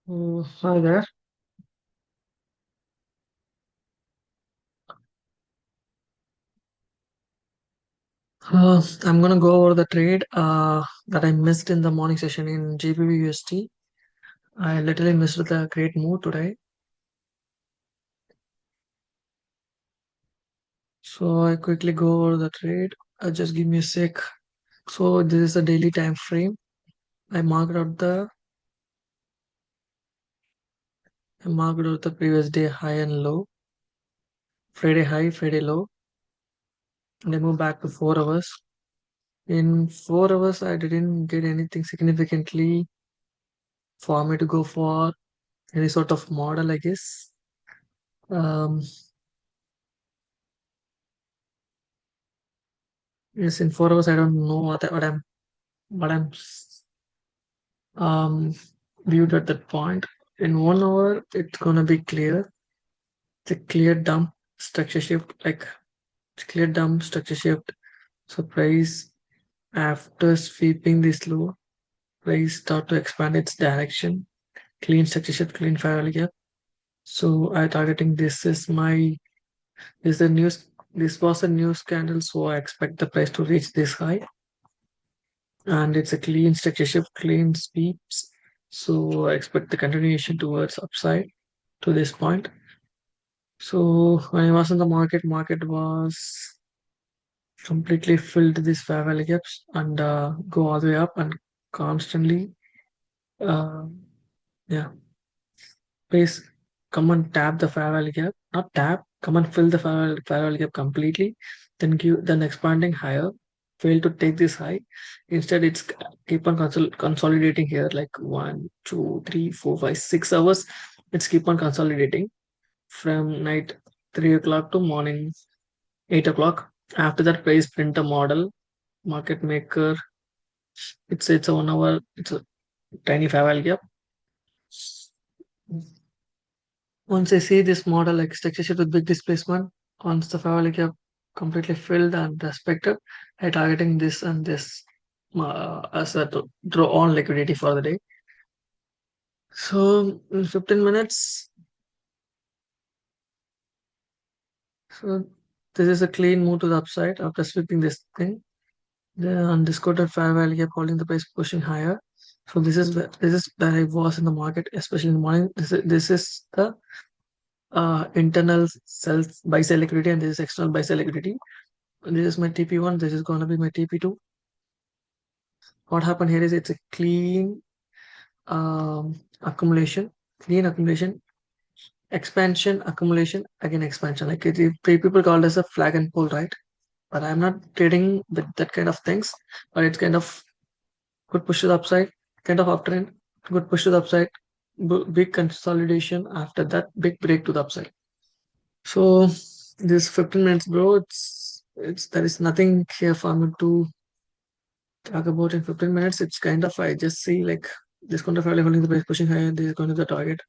Hi there. I'm gonna go over the trade that I missed in the morning session in GBPUSD. I literally missed the great move today. So I quickly go over the trade. Just give me a sec. So this is a daily time frame. I marked out the I marked out the previous day high and low, Friday high, Friday low, and I move back to 4 hours. In 4 hours, I didn't get anything significantly for me to go for any sort of model, I guess. Um, yes, in 4 hours, I don't know what I'm um viewed at that point. In 1 hour, it's gonna be clear. It's a clear dump structure shift, like it's clear dump structure shift. So price after sweeping this low, price start to expand its direction. Clean structure shift, clean file gap. So I targeting this is a news this was a news candle, so I expect the price to reach this high. And it's a clean structure shift, clean sweeps. So I expect the continuation towards upside to this point. So when I was in the market was completely filled these fair value gaps and go all the way up and constantly, uh, yeah, please come and tap the fair value gap, not tap, come and fill the fair value gap completely, then expanding higher. Fail to take this high. Instead, it's keep on consolidating here like 1, 2, 3, 4, 5, 6 hours. It's keep on consolidating from night 3 o'clock to morning 8 o'clock. After that, price print a model, market maker. It's a 1 hour. It's a tiny fair value gap. Once I see this model like structure sheet with big displacement, once the fair value gap completely filled and respected, I targeting this and this as a draw on liquidity for the day. So in 15 minutes, so this is a clean move to the upside after sweeping this thing. The undiscounted fair value gap holding the price pushing higher. So this is where I was in the market, especially in the morning. This is the internal sell buy sell liquidity, and this is external buy sell liquidity. This is my TP1. This is gonna be my TP2. What happened here is it's a clean accumulation, clean accumulation, expansion, accumulation, again expansion. Like people call this a flag and pull, right? But I'm not trading with that kind of things. But it's kind of good push to the upside, kind of uptrend, good push to the upside, big consolidation. After that, big break to the upside. So this 15 minutes, bro. It's there is nothing here for me to talk about in 15 minutes. It's kind of I just see like this kind of value holding the price pushing higher. This is going to the target.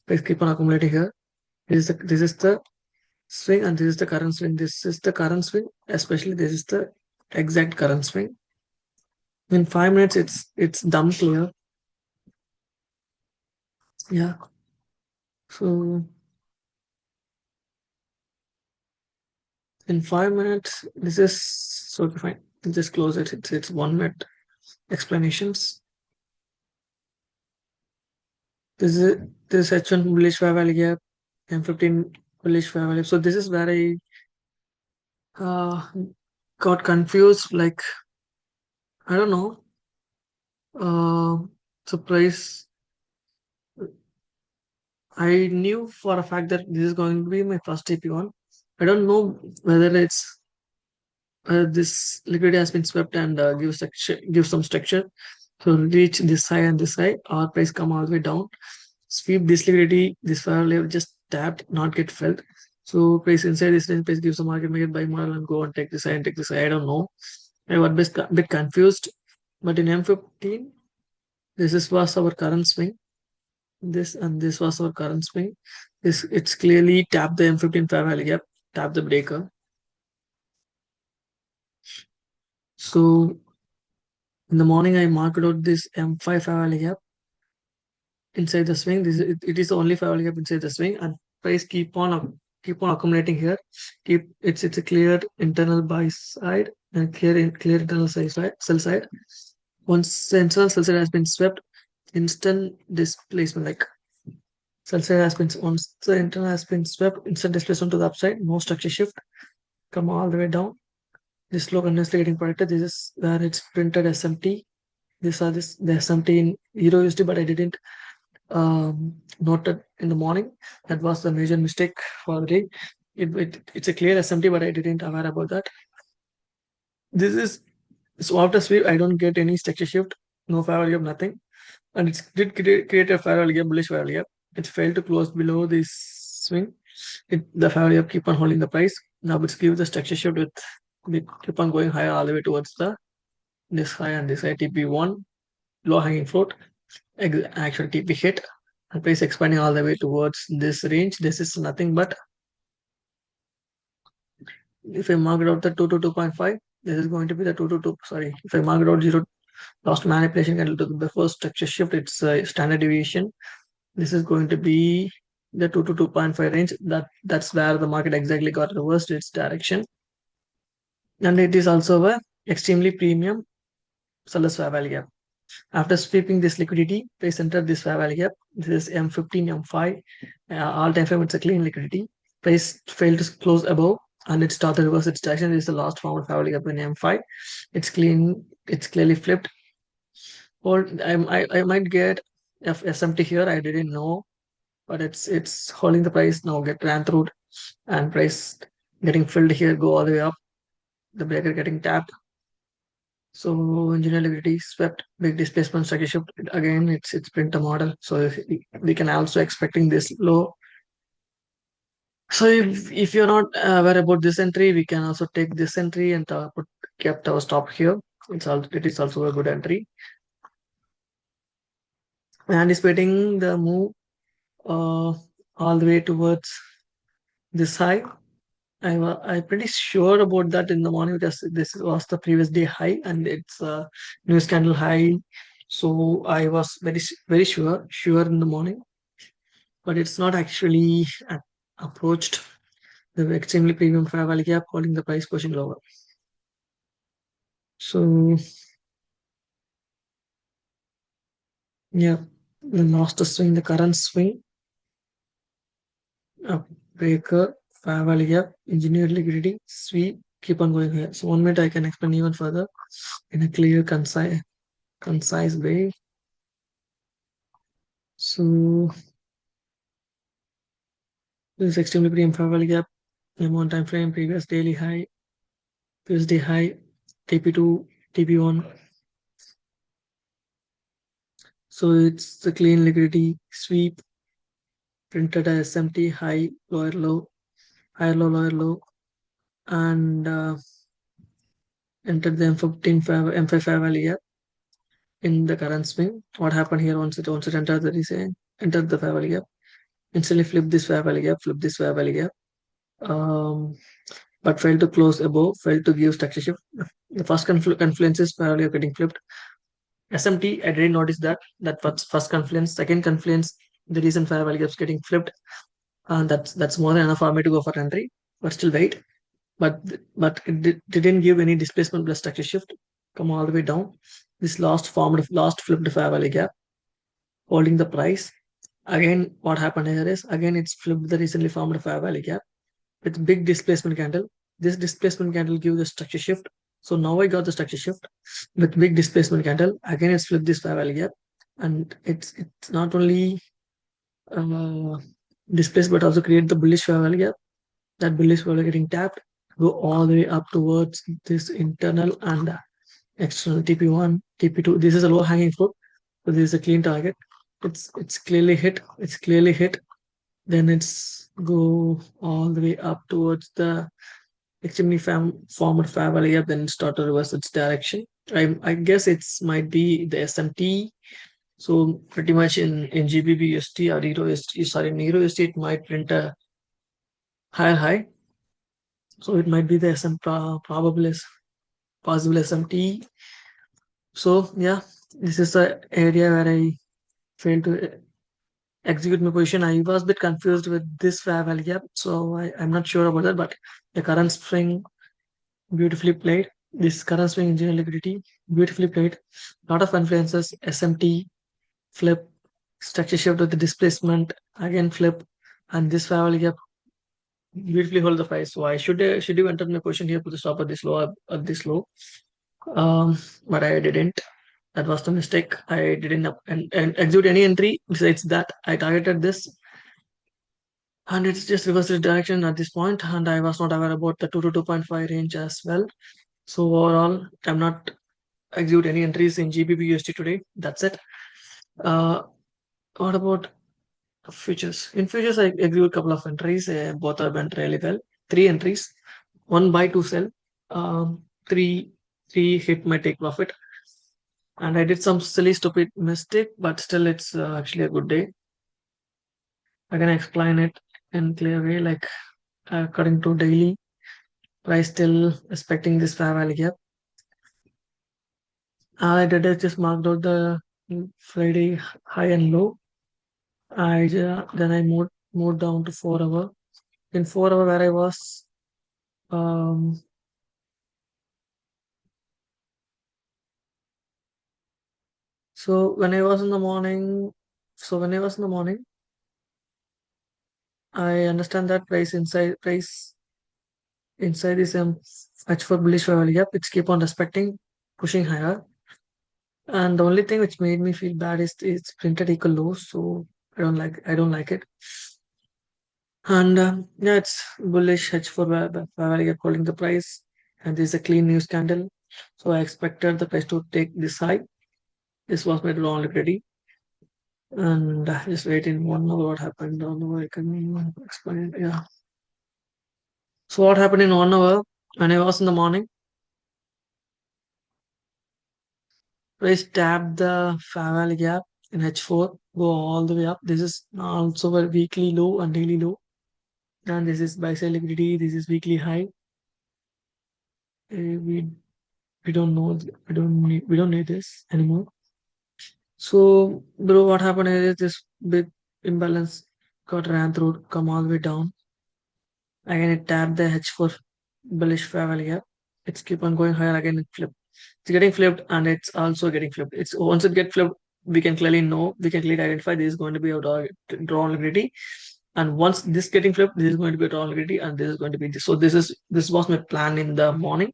Price keep on accumulating here. This is the swing and this is the current swing. This is the current swing. Especially this is the exact current swing. In 5 minutes, it's dumb clear. Yeah. So in 5 minutes, this is so okay, fine. Just close it. It's 1 minute explanations. This is H1 bullish fair value gap, M15 bullish fair value. So this is where I uh, got confused. Like I don't know. So price. I knew for a fact that this is going to be my first TP1. I don't know whether it's this liquidity has been swept and give some structure to reach this high and this high, or price come all the way down. Sweep this liquidity, this fire level just tapped, not get felt. So price inside this range, price gives the market make it buy model and go and take this high and take this high. I don't know. I was bit confused. But in M15, was our current swing. This and this was our current swing. This it's clearly tap the M15 fair value gap, tap the breaker. So in the morning, I marked out this M5 fair value gap. inside the swing. It is the only 5 hourly gap inside the swing, and price keep on accumulating here. It's a clear internal buy side and clear internal sell side. Once the internal sell side has been swept, instant displacement, like sell side has been, once the internal has been swept, instant displacement to the upside, no structure shift, come all the way down. This low continuously getting protected. This is where it's printed SMT. The SMT in Euro USD, but I didn't noted in the morning. That was the major mistake for the day. It's a clear SMT, but I didn't aware about that. This is, so after sweep, I don't get any structure shift, no fair value, nothing, and it did create a fair value, bullish fair value. It failed to close below this swing. The fair value keep on holding the price. Now it's give the structure shift with keep on going higher all the way towards the this high and this high. TP1 low hanging fruit, actual TP hit, and price expanding all the way towards this range. This is nothing but, if I mark it out the 2 to 2.5, this is going to be the 2 to 2. Sorry, if I mark it out 0 lost manipulation candle to the first structure shift, it's a standard deviation. This is going to be the 2 to 2.5 range. That's where the market exactly got reversed its direction, and it is also a extremely premium sellers fair value gap. After sweeping this liquidity, price entered this fair value gap. This is M15, M5, all time frame. It's a clean liquidity. Price failed to close above, and it started reverse its direction. This is the last form of fair value gap in M5. It's clean. It's clearly flipped. Hold. I might get SMT here. I didn't know, but it's holding the price now. Get ran through, and price getting filled here. Go all the way up. The breaker getting tapped. So engineer liquidity swept, big displacement structure shift. Again, it's printer model. So if we can also expecting this low. So if you're not aware about this entry, we can also take this entry and kept our stop here. It is also a good entry. Anticipating the move all the way towards this high. I'm pretty sure about that in the morning, because this was the previous day high and it's a news candle high. So I was very sure in the morning, but it's not actually approached the extremely premium fair value gap, holding the price pushing lower. So yeah, the last swing, the current swing, breaker, fair value gap, engineered liquidity, sweep, keep on going here. So 1 minute I can explain even further in a clear, concise way. So this is extremely premium fair value gap, M1 time frame, previous daily high, previous day high, TP2, TP1. So it's the clean liquidity sweep, printed as SMT, high, lower, low, higher, low, lower, low, and entered the M5 fair value gap in the current swing. What happened here, once it entered entered the fair value gap, instantly flip this fair value gap, flip this fair value gap. But failed to close above, failed to give structure shift. The first confluence is fair value getting flipped. SMT, I didn't notice that. That was first confluence. Second confluence, the reason fair value gaps getting flipped. And that's more than enough for me to go for entry. But still wait. But it didn't give any displacement plus structure shift. Come all the way down. This last flipped fair value gap, holding the price. Again, what happened here is, again it's flipped the recently formed fair value gap with big displacement candle. This displacement candle gives the structure shift. So now I got the structure shift with big displacement candle. Again, it's flipped this fair value gap, and it's not only uh, displaced but also create the bullish fair value gap. That bullish fair value getting tapped, go all the way up towards this internal and external TP1, TP2. This is a low hanging fruit, so this is a clean target. It's clearly hit. It's clearly hit. Then it's go all the way up towards the extremely formed fair value gap, then start to reverse its direction. I guess it's might be the SMT. So pretty much in GBPUSD or Euro USD, sorry, in Euro USD, it might print a higher high. So it might be the SM probable is possible SMT. So yeah, this is the area where I failed to execute my position. I was a bit confused with this fair value gap, so I'm not sure about that. But the current swing beautifully played. This current swing in general liquidity beautifully played. Lot of influences. SMT flip, structure shift with the displacement again flip, and this fair value gap beautifully hold the price. So I should have entered my position here, put the stop at this low. But I didn't. That was the mistake. I didn't and execute any entry besides that. I targeted this and it's just reversed its direction at this point, and I was not aware about the 2 to 2.5 range as well. So overall, I'm not execute any entries in GBPUSD today. That's it. Uh, what about futures? In futures, I execute a couple of entries. Both are went really well. Three entries, one buy, two sell. Three hit my take profit, and I did some silly stupid mistake, but still it's actually a good day. I can explain it in clear way, like according to daily price still expecting this fair value gap. I did I just marked out the Friday high and low. Then I moved down to 4 hour. In 4 hour where I was, um so when I was in the morning, when I was in the morning, I understand that price inside this H for bullish fair value gap. It's keep on respecting, pushing higher. And the only thing which made me feel bad is it's printed equal low, so I don't like it. And yeah, it's bullish hedge for Bavaria calling the price, and this is a clean news candle. So I expected the price to take this high. This was my long liquidity, and just wait in 1 hour. What happened? Don't know. I can explain it. Yeah. So what happened in 1 hour when I was in the morning? Price tapped the Faval gap in H4, go all the way up. This is also a weekly low and daily low. And this is buy sell liquidity. This is weekly high. We don't know. We don't need this anymore. So, bro, what happened is this big imbalance got ran through, come all the way down. Again, it tapped the H4 bullish fair value gap. It's keep on going higher again. It flipped. It's getting flipped and it's also getting flipped. It's once it get flipped, we can clearly know, we can clearly identify this is going to be a draw liquidity. And once this getting flipped, this is going to be a draw liquidity, and this is going to be this. So this was my plan in the morning.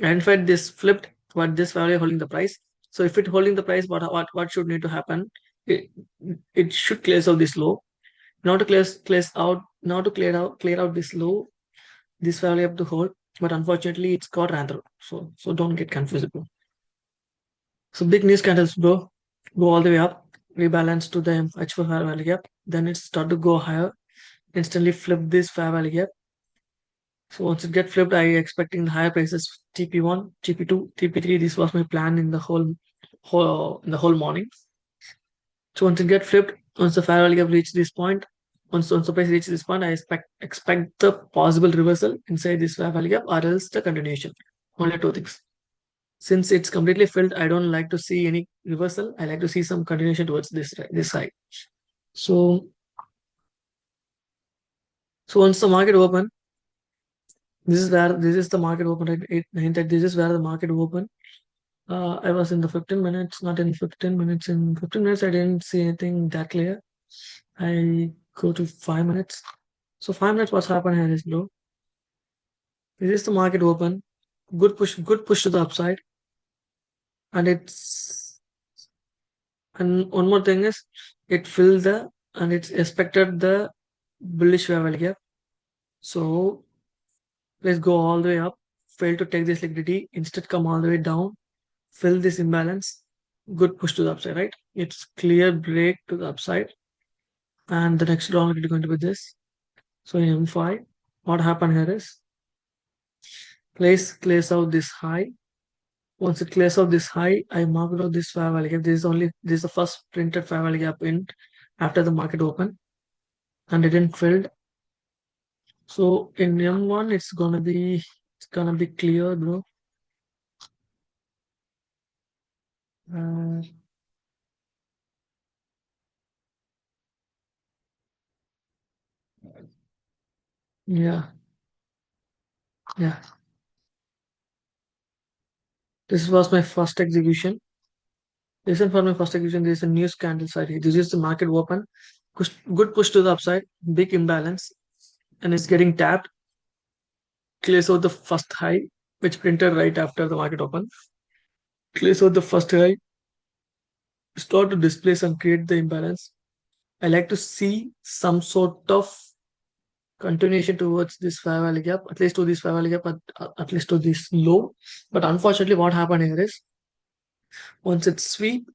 Identified this flipped, but this value holding the price. So if it holding the price, what should need to happen? It, it should clear out this low. Now to clear out this low, this value have to hold, but unfortunately it's got ran through. So don't get confused, bro. So big news candles, bro, go all the way up, rebalance to the H4 fair value gap, then it start to go higher, instantly flip this fair value gap. So once it get flipped, I expecting the higher prices TP1, TP2, TP3. This was my plan in the whole morning. So once it get flipped, once the fair value gap reach this point, once the price reach this point, I expect the possible reversal inside this fair value gap or else the continuation. Only two things. Since it's completely filled, I don't like to see any reversal. I like to see some continuation towards this side. So once the market open, this is the market open at 8 9 that this is where the market open. I was in the 15 minutes, not in 15 minutes. In 15 minutes, I didn't see anything that clear. I go to 5 minutes. So 5 minutes, what's happened here is low. This is the market open. Good push to the upside. And it's and one more thing is it filled the and it's expected the bullish level gap. So let's go all the way up. Fail to take this liquidity. Instead, come all the way down. Fill this imbalance. Good push to the upside, right? It's clear break to the upside. And the next round is going to be this. So in M5, what happened here is clears out this high. Once it clears out this high, I marked out this fair value gap. This is the first printed fair value gap in after the market open, and it didn't filled. So in M1, it's gonna be clear, bro. Uh, Yeah, yeah. This was my first execution. Reason for my first execution, there is a new candle side here. This is the market open. Good push to the upside, big imbalance, and it's getting tapped. Clears out the first high, which printed right after the market open. Clears out the first high, start to displace and create the imbalance. I like to see some sort of continuation towards this fair value gap, at least to this fair value gap, at least to this low. But unfortunately, what happened here is once it sweep,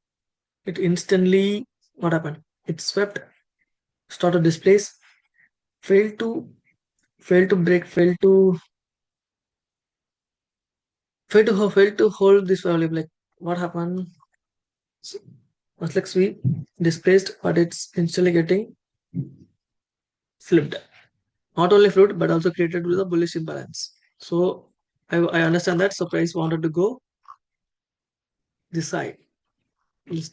it instantly what happened? It swept, started displace, failed to failed to break, failed to hold this value. Like what happened? So, was like sweep displaced, but it's instantly getting flipped. Not only flipped, but also created with a bullish imbalance. So I understand that. So price wanted to go this side.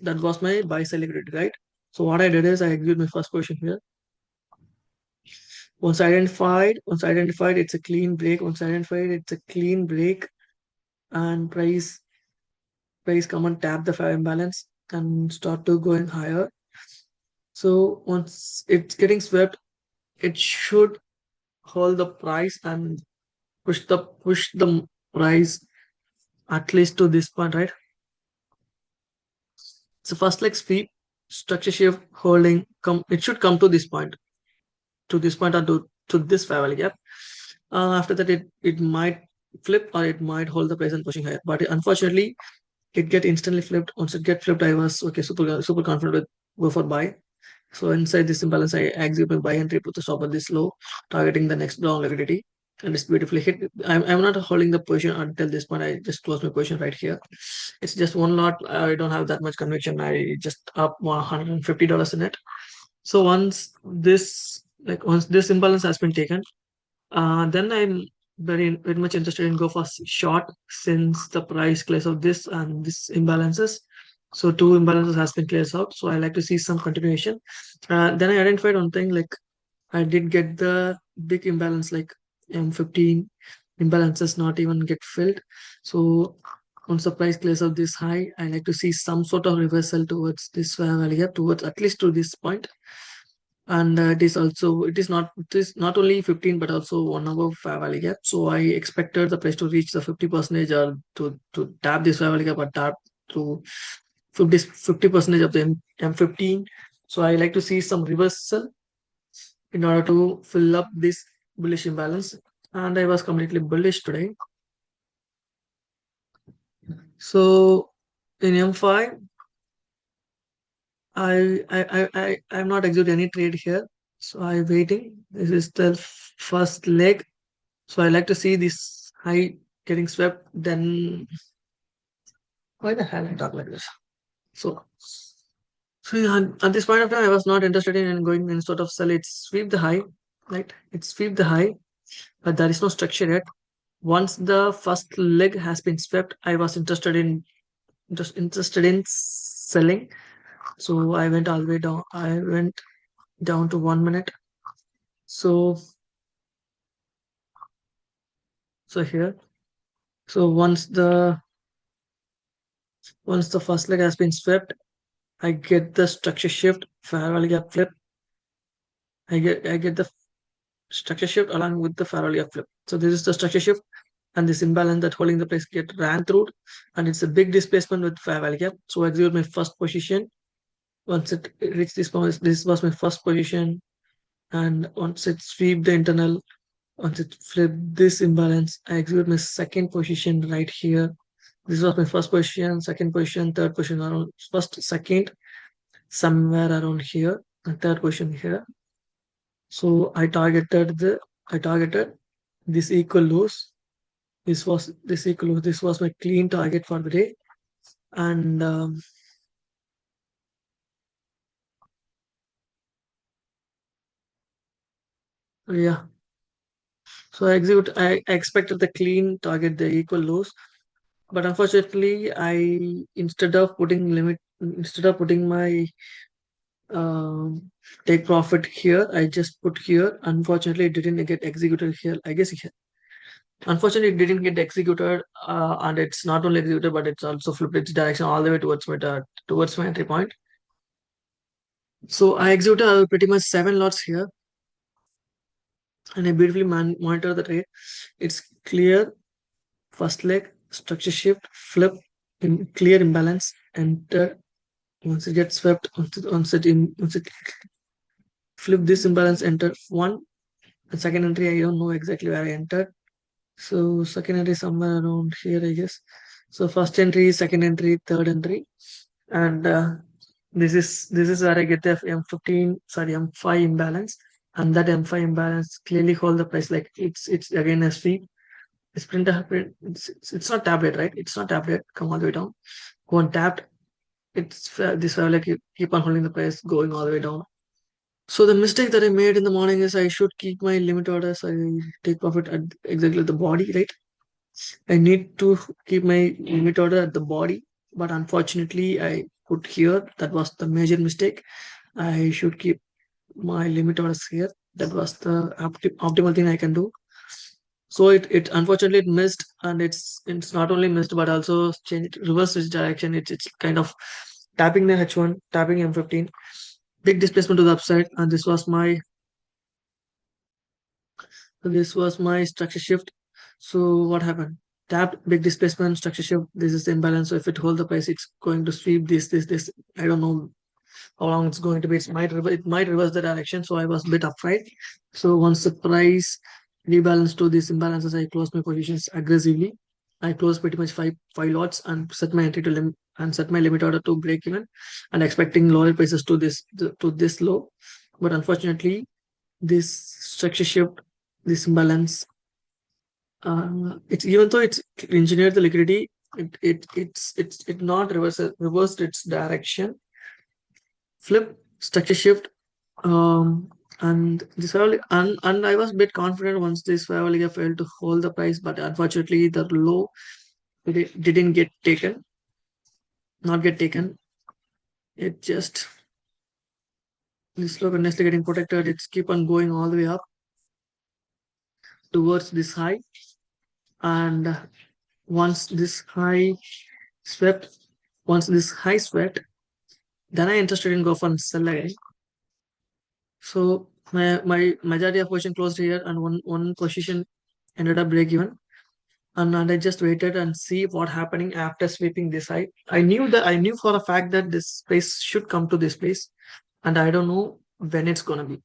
That was my buy sell liquidity, right? So what I did is I executed my first position here. Once identified, it's a clean break. Once identified, it's a clean break, and price come and tap the fair imbalance and start to going higher. So once it's getting swept, it should hold the price and push the price at least to this point, right? So first like sweep, structure shift, holding, come it should come to this point or to this fair value gap. After that, it might flip or it might hold the price and pushing higher. But unfortunately, it get instantly flipped. Once it get flipped, I was okay, super confident with go for buy. So inside this imbalance, I execute my buy entry, put the stop at this low, targeting the next long liquidity, and it's beautifully hit. I'm not holding the position until this point. I just close my position right here. It's just one lot. I don't have that much conviction. I just up $150 in it. So once this imbalance has been taken, then I'm very much interested in go for short since the price clears out this and this imbalances. So two imbalances has been cleared out. So I like to see some continuation. Then I identified one thing like I did get the big imbalance like M15 imbalances not even get filled. So once the price clears out this high, I like to see some sort of reversal towards this value gap towards at least to this point. And it is not only 15 but also 1 hour fair value gap. So I expected the price to reach the 50% or to tap this fair value gap or tap to 50% of the M15. So I like to see some reversal in order to fill up this bullish imbalance, and I was completely bullish today. So in M5, I'm not executing any trade here, so I'm waiting. This is the first leg. So I like to see this high getting swept. Then why the hell I talk like this? So, so yeah, at this point of time, I was not interested in going in sort of sell. It sweep the high, right? It sweep the high, but there is no structure yet. Once the first leg has been swept, I was interested in selling. So I went all the way down. I went down to 1 minute. So here. So once the first leg has been swept, I get the structure shift, fair value gap flip. I get the structure shift along with the fair value gap flip. So this is the structure shift, and this imbalance that holding the price get ran through, and it's a big displacement with fair value gap. So I execute my first position. Once it reached this point, this was my first position, and once it sweep the internal, once it flip this imbalance, I execute my second position right here. This was my first position, second position, third position around first, second, somewhere around here, and third position here. So I targeted this equal lows. This was my clean target for the day. And yeah, so I expected the clean target, the equal lows. But unfortunately, I instead of putting my Um, take profit here. I just put here. Unfortunately, it didn't get executed here. I guess unfortunately, it didn't get executed, and it's not only executed, but it's also flipped its direction all the way towards my entry point. So I executed pretty much 7 lots here, and I beautifully monitor the trade. It's clear first leg, structure shift, flip, clear imbalance, enter. Once it gets swept, once it flip this imbalance, enter one. The second entry, I don't know exactly where I entered. So second entry somewhere around here, I guess. So first entry, second entry, third entry, and this is where I get the M15, sorry, M5 imbalance, and that M5 imbalance clearly hold the price like it's again a sweep. It's it's not tablet, right? It's not tablet. Come all the way down. Go on tapped. It's this way like you keep on holding the price going all the way down. So the mistake that I made in the morning is I should keep my limit orders. I take profit at exactly the body, right? I need to keep my limit order at the body, but unfortunately, I put here. That was the major mistake. I should keep my limit orders here. That was the optimal thing I can do. So it unfortunately it missed, and it's not only missed but also changed reverse its direction. It's kind of tapping the H1, tapping M15, big displacement to the upside, and this was my structure shift. So what happened? Tapped, big displacement, structure shift. This is the imbalance. So if it hold the price, it's going to sweep this. I don't know how long it's going to be. It might reverse the direction. So I was a bit afraid. So once the price rebalanced to these imbalances, I closed my positions aggressively. I closed pretty much five lots and set my entry to limit and set my limit order to break even, and expecting lower prices to this low. But unfortunately, this structure shift, this imbalance, it's even though it's engineered the liquidity, it not reversed its direction, flip, structure shift, and this and I was a bit confident once this Favaliga failed to hold the price, but unfortunately the low didn't get taken, not get taken. It just this low continuously getting protected. It's keep on going all the way up towards this high, and once this high swept, once this high swept, then I interested in go for sell again. So my majority of position closed here, and one position ended up break even. And I just waited and see what happening after sweeping this side. I knew for a fact that this place should come to this place, and I don't know when it's gonna be.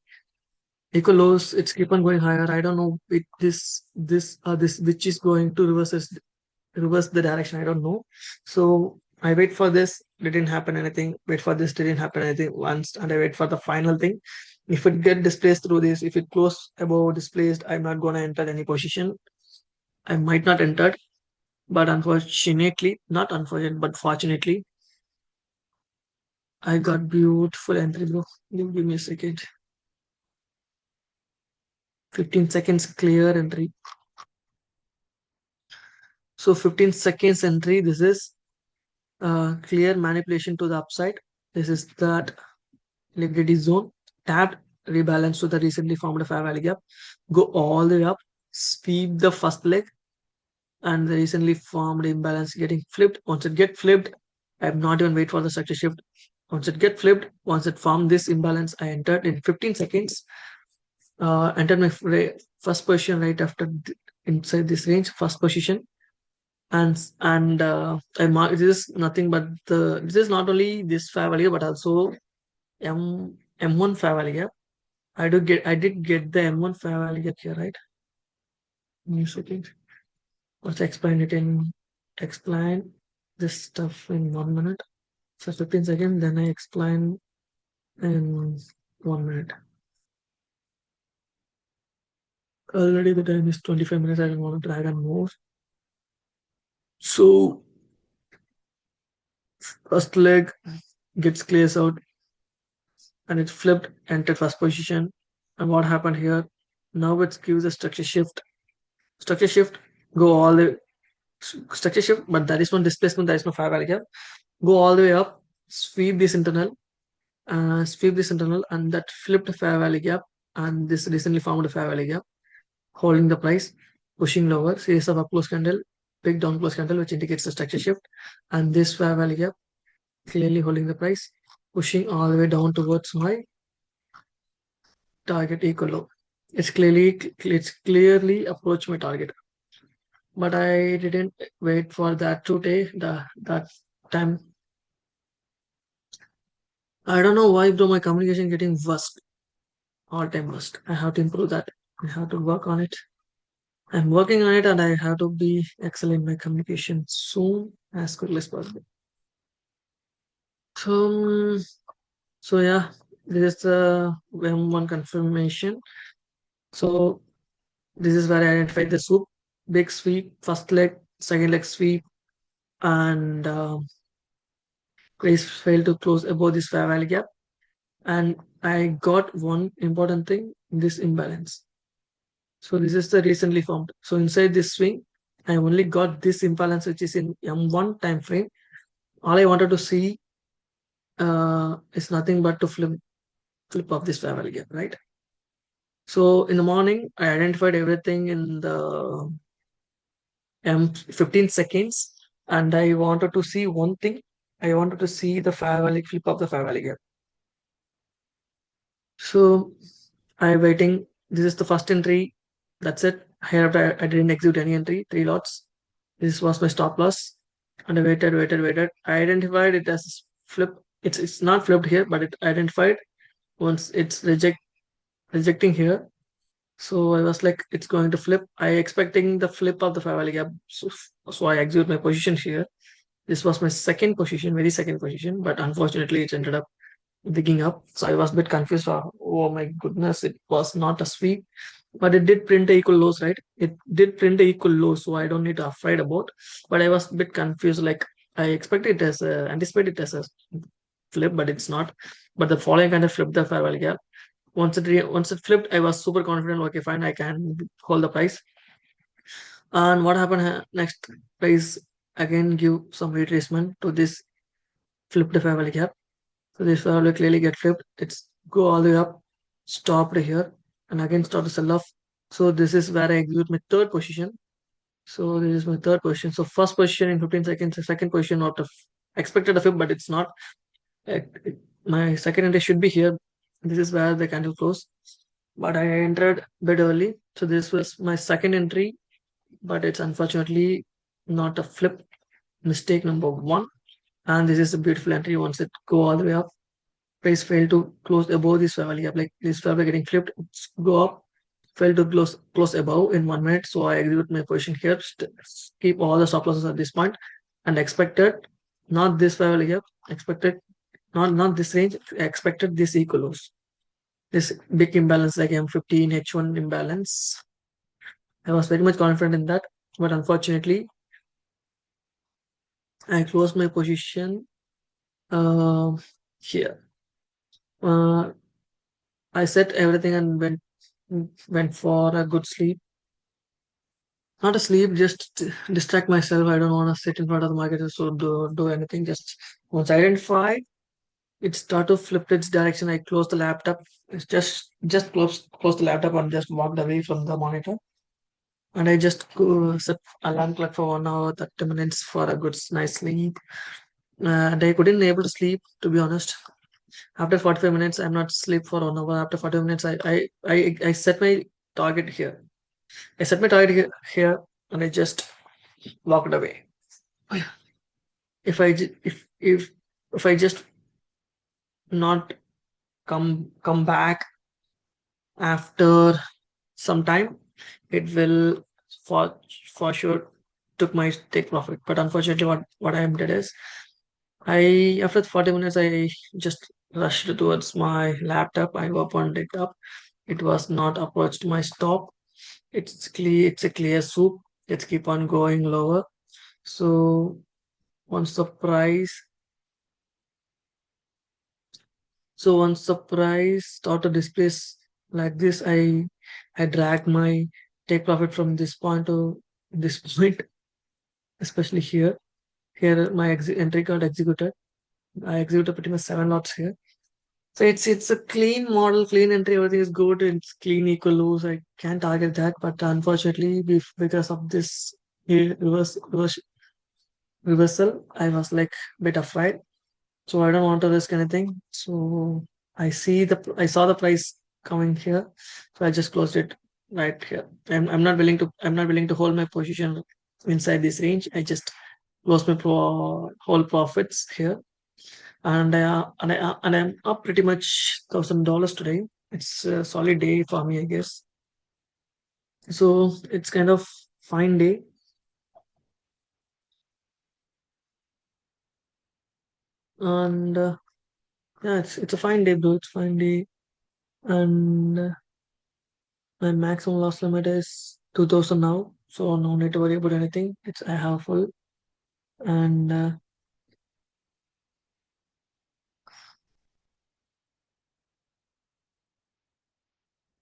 Equal lows, it's keep on going higher. I don't know this which is going to reverse the direction. I don't know. So I wait for this, didn't happen anything. Wait for this, didn't happen anything once, and I wait for the final thing. If it get displaced through this, if it close above displaced, I'm not gonna enter any position. I might not enter, but unfortunately, not unfortunate, but fortunately, I got beautiful entry, bro. Give me a second. 15 seconds clear entry. So 15 seconds entry. This is clear manipulation to the upside. This is that liquidity zone. Tapped, rebalance to the recently formed fair value gap. Go all the way up. Sweep the first leg, and the recently formed imbalance getting flipped. Once it get flipped, I'm not even wait for the structure shift. Once it get flipped, once it formed this imbalance, I entered in 15 seconds. Entered my first position right after inside this range, first position, and I mark this is nothing but this is not only this fair value but also M1 fair value. I did get the M1 fair value here, right? New second. Let's explain this stuff in 1 minute. So 15 seconds, then I explain in 1 minute. Already the time is 25 minutes. I don't want to drag on more. So first leg gets clears out, and it flipped, entered first position. And what happened here? Now it gives a structure shift. Structure shift, go all the structure shift, but there is no displacement, there is no fair value gap. Go all the way up, sweep this internal, sweep this internal and that flipped fair value gap and this recently formed fair value gap, holding the price, pushing lower, series of up close candle, big down close candle, which indicates the structure shift, and this fair value gap clearly holding the price, pushing all the way down towards my target equal low. It's clearly approached my target, but I didn't wait for that to take that time. I don't know why, bro. My communication getting worst, all time worst. I have to improve that. I have to work on it. I'm working on it, and I have to be excellent in my communication soon, as quickly as possible. So, so yeah, this is the M1 confirmation. So this is where I identified the swoop, big sweep, first leg, second leg sweep, and price failed to close above this fair value gap. And I got one important thing: this imbalance. So this is the recently formed. So inside this swing, I only got this imbalance, which is in M1 time frame. All I wanted to see is nothing but to flip of this fair value gap, right? So in the morning, I identified everything in the 15 seconds, and I wanted to see one thing. I wanted to see the fair value flip of the fair value gap. So I waiting. This is the first entry. That's it. Here I didn't execute any entry. 3 lots. This was my stop loss, and I waited. I identified it as flip. It's not flipped here, but it identified once it's rejecting here. So I was like, it's going to flip. I expecting the flip of the fair value gap. So I execute my position here. This was my second position, very second position, but unfortunately it ended up digging up. So I was a bit confused. Oh my goodness, it was not a sweep, but it did print a equal lows, right? It did print a equal low, so I don't need to afraid about. But I was a bit confused. Like I expected it as anticipated it as a flip, but it's not. But the following kind of flipped the fair value gap. Once it flipped, I was super confident. Okay, fine, I can hold the price. And what happened next? Price again give some retracement to this flipped fair value gap. So this fair value clearly get flipped. It's go all the way up, stopped here, and again start to sell off. So this is where I execute my third position. So this is my third position. So first position in 15 seconds, second position out of expected a flip, but it's not. My second entry should be here. This is where the candle closed, but I entered a bit early. So this was my second entry, but it's unfortunately not a flip. Mistake number one. And this is a beautiful entry. Once it go all the way up, price failed to close above this level gap. Like this level getting flipped, go up, failed to close above in 1 minute. So I execute my position here, keep all the stop losses at this point, and expected not this level gap, expected not this range, expected this equal lows. This big imbalance like M15 H1 imbalance. I was very much confident in that, but unfortunately, I closed my position here. Uh, I set everything and went for a good sleep. Not a sleep, just distract myself. I don't want to sit in front of the market so do anything. Just once I identify it start to flip its direction. I closed the laptop. It's just closed the laptop and just walked away from the monitor. And I just set alarm clock for 1 hour, 30 minutes for a good nice sleep. And I couldn't able to sleep to be honest. After 45 minutes, I'm not sleep for 1 hour. After 45 minutes, I set my target here. I set my target here and I just walked away. If I if I just not come back after some time, it will for for sure took my take profit. But unfortunately, what I did is I after 40 minutes I just rushed towards my laptop. I opened it up. It was not approached my stop. It's clear. It's a clear soup. Let's keep on going lower. So once the price, once the price start to displace like this, I drag my take profit from this point to this point, especially here. Here my entry got executed. I executed pretty much 7 lots here. So it's a clean model, clean entry, everything is good, it's clean equal lows. I can't target that, but unfortunately, because of this reversal, I was like bit afraid. So I don't want to risk anything. So I saw the price coming here, so I just closed it right here. I'm not willing to hold my position inside this range. I just closed my whole profits here, and I'm up pretty much $1,000 today. It's a solid day for me, I guess. So it's kind of fine day, and yeah, it's a fine day, bro. It's fine day, and my maximum loss limit is 2,000 now, so no need to worry about anything. It's I have full, and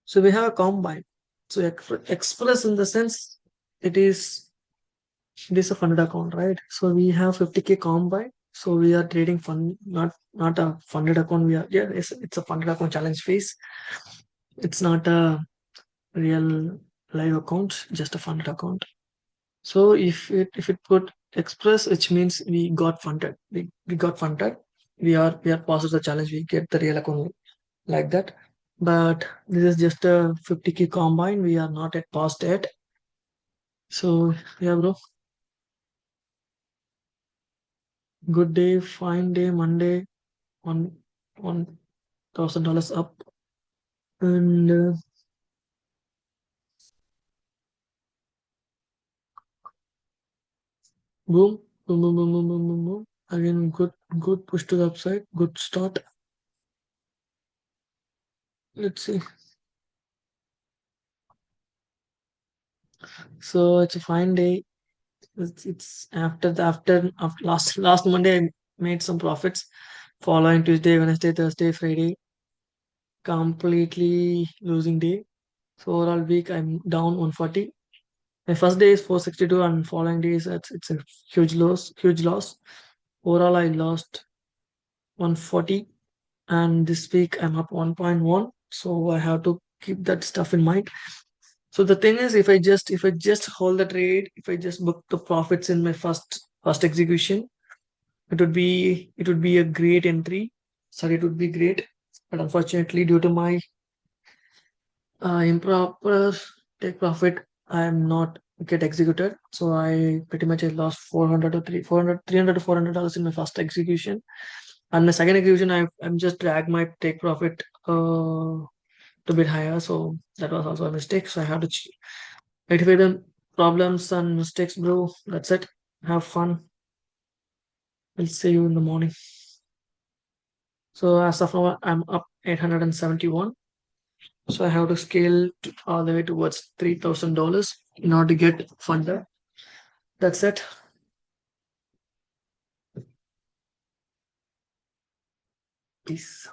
so we have a combine. So express in the sense it is it is a funded account, right? So we have 50K combine. So we are trading fund, not a funded account. We are yeah, it's a funded account challenge phase. It's not a real live account, just a funded account. So if it put express, which means we got funded. We got funded. We are past the challenge. We get the real account like that. But this is just a 50K combine. We are not at past yet. So yeah, bro. Good day, fine day, Monday, $1,000 up, and boom, boom, boom, boom, boom, boom, boom, boom. Again, good push to the upside. Good start. Let's see. So it's a fine day. It's after last Monday I made some profits. Following Tuesday, Wednesday, Thursday, Friday, completely losing day. So overall week I'm down 140. My first day is 462, and following days it's a huge loss. Overall I lost 140, and this week I'm up 1.1. So I have to keep that stuff in mind. So the thing is, if I just hold the trade, if I just book the profits in my first execution, it would be a great entry. Sorry, it would be great. But unfortunately, due to my improper take profit, I am not get executed. So I pretty much I lost 400 to 300 to $400 in my first execution. And my second execution, I'm just drag my take profit a bit higher. So that was also a mistake. So I have to rectify the problems and mistakes, bro. That's it. Have fun. I'll see you in the morning. So as of now, I'm up 871. So I have to scale all the way towards $3,000 in order to get funded. That's it. Peace.